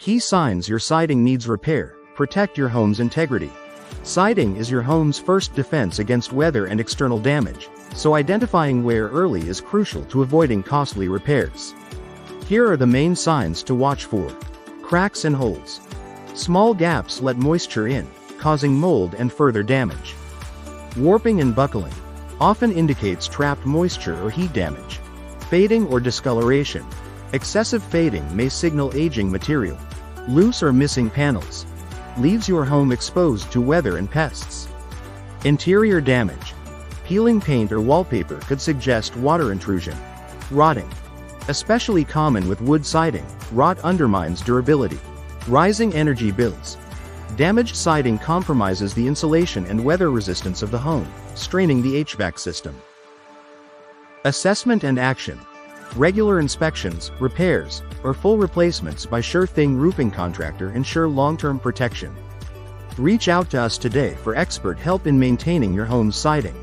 Key signs your siding needs repair. Protect your home's integrity. Siding is your home's first defense against weather and external damage, so identifying wear early is crucial to avoiding costly repairs. Here are the main signs to watch for. Cracks and holes. Small gaps let moisture in, causing mold and further damage. Warping and buckling often indicates trapped moisture or heat damage. Fading or discoloration. Excessive fading may signal aging material. Loose or missing panels leaves your home exposed to weather and pests. Interior damage. Peeling paint or wallpaper could suggest water intrusion. Rotting. Especially common with wood siding, rot undermines durability. Rising energy bills. Damaged siding compromises the insulation and weather resistance of the home, straining the HVAC system. Assessment and action. Regular inspections, repairs, or full replacements by Sure Thing Roofing Contractor ensure long-term protection. Reach out to us today for expert help in maintaining your home's siding.